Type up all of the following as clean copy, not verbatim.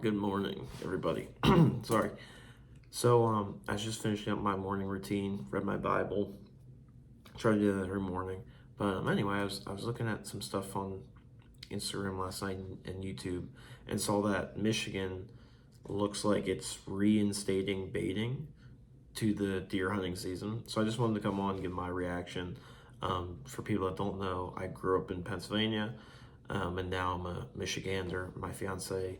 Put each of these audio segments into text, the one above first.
Good morning, everybody. Sorry. I was just finishing up my morning routine, read my Bible, try to do that every morning. But anyway, I was looking at some stuff on Instagram last night and YouTube, and saw that Michigan looks like it's reinstating baiting to the deer hunting season. So I just wanted to come on and give my reaction. For people that don't know, I grew up in Pennsylvania, and now I'm a Michigander. My fiance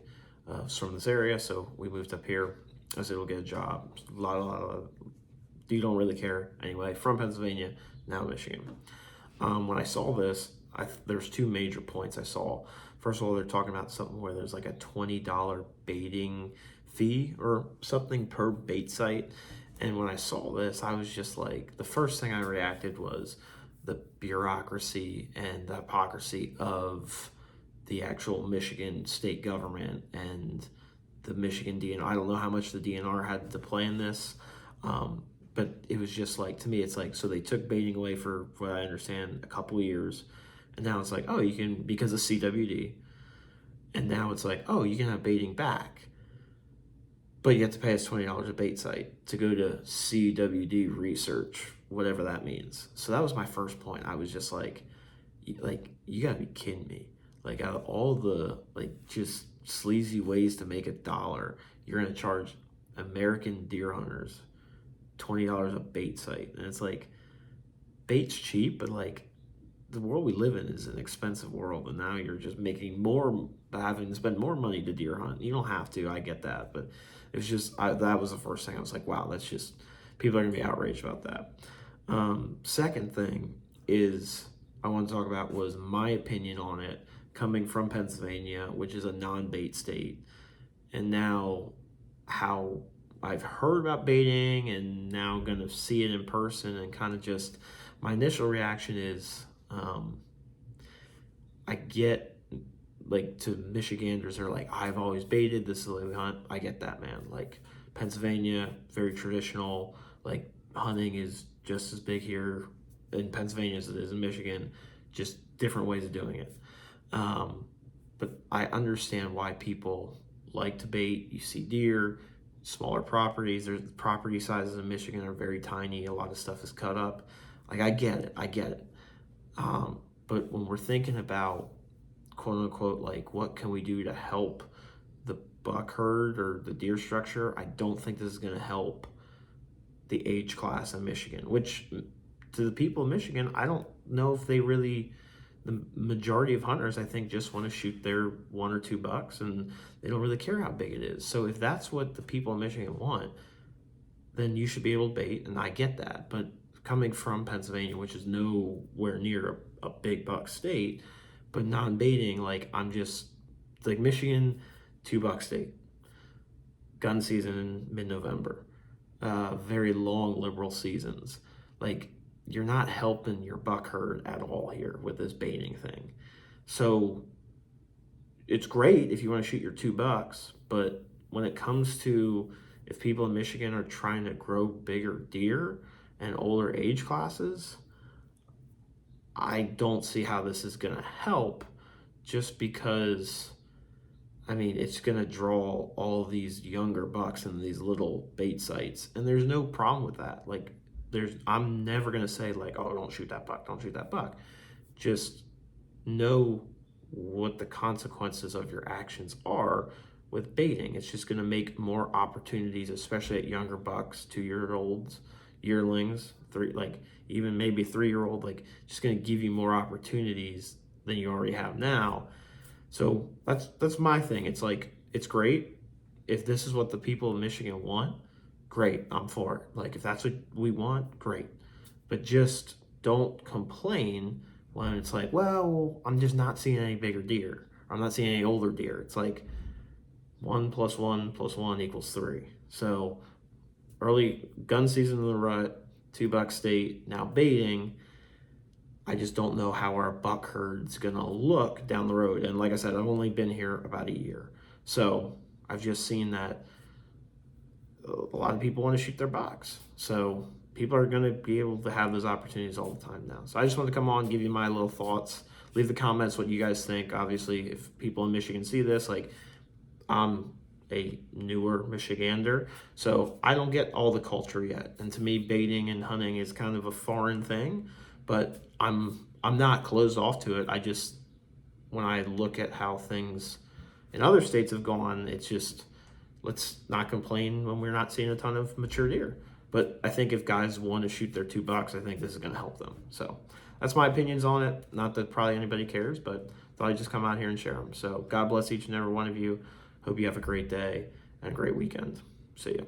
is from this area, so we moved up here. I was able to get a job. A lot of, you don't really care anyway. From Pennsylvania, now Michigan. When I saw this, there's two major points I saw. First of all, they're talking about something where there's like a $20 baiting fee or something per bait site. And when I saw this, I was just like, the first thing I reacted was the bureaucracy and the hypocrisy of the actual Michigan state government and the Michigan DNR. I don't know how much the DNR had to play in this, but it was just like, to me, it's like, so they took baiting away for what I understand a couple of years, and now it's like, oh, you can, because of CWD, and now it's like, oh, you can have baiting back, but you have to pay us $20 a bait site to go to CWD research, whatever that means. So that was my first point. I was just like you gotta be kidding me. Like, out of all the just sleazy ways to make $1, you're gonna charge American deer hunters $20 a bait site. And it's like, bait's cheap, but like, the world we live in is an expensive world, and now you're just making more, having to spend more money to deer hunt. You don't have to, I get that, but it was just, that was the first thing. I was like, wow, that's just, people are gonna be outraged about that. Second thing is, I want to talk about was my opinion on it, coming from Pennsylvania, which is a non-bait state, and now how I've heard about baiting and now going to see it in person, and kind of just my initial reaction is, I get, like, to Michiganders are like, I've always baited, this is the way we hunt. I get that, man. Like, Pennsylvania, very traditional, like, hunting is just as big here in Pennsylvania as it is in Michigan, just different ways of doing it. But I understand why people like to bait. You see deer, smaller properties. There's property sizes in Michigan are very tiny. A lot of stuff is cut up. Like, I get it. But when we're thinking about, quote unquote, like, what can we do to help the buck herd or the deer structure, I don't think this is going to help the age class in Michigan, which, to the people of Michigan, I don't know if they really, the majority of hunters, I think, just want to shoot their 1 or 2 bucks, and they don't really care how big it is. So if that's what the people in Michigan want, then you should be able to bait, and I get that. But coming from Pennsylvania, which is nowhere near a big buck state, but non-baiting, like, I'm just, like, Michigan, 2 buck state, gun season in mid-November, very long liberal seasons. Like, you're not helping your buck herd at all here with this baiting thing. So it's great if you want to shoot your 2 bucks, but when it comes to, if people in Michigan are trying to grow bigger deer and older age classes, I don't see how this is going to help, just because, I mean, it's going to draw all these younger bucks and these little bait sites, and there's no problem with that. Like, I'm never going to say, like, oh, don't shoot that buck, don't shoot that buck. Just know what the consequences of your actions are with baiting. It's just going to make more opportunities, especially at younger bucks, 2-year-olds, yearlings, like even maybe 3-year-old, like, just going to give you more opportunities than you already have now. So that's my thing. It's like, it's great if this is what the people of Michigan want. Great, I'm for it. Like, if that's what we want, great. But just don't complain when it's like, well, I'm just not seeing any bigger deer. I'm not seeing any older deer. It's like 1 + 1 + 1 = 3. So early gun season in the rut, 2 buck state, now baiting. I just don't know how our buck herd's gonna look down the road. And like I said, I've only been here about a year. So I've just seen that a lot of people want to shoot their bucks. So people are going to be able to have those opportunities all the time now. So I just want to come on, give you my little thoughts. Leave the comments what you guys think. Obviously, if people in Michigan see this, like, I'm a newer Michigander. So I don't get all the culture yet. And to me, baiting and hunting is kind of a foreign thing, but I'm not closed off to it. I just, when I look at how things in other states have gone, it's just, let's not complain when we're not seeing a ton of mature deer. But I think if guys want to shoot their 2 bucks, I think this is going to help them. So that's my opinions on it. Not that probably anybody cares, but thought I'd just come out here and share them. So God bless each and every one of you. Hope you have a great day and a great weekend. See ya.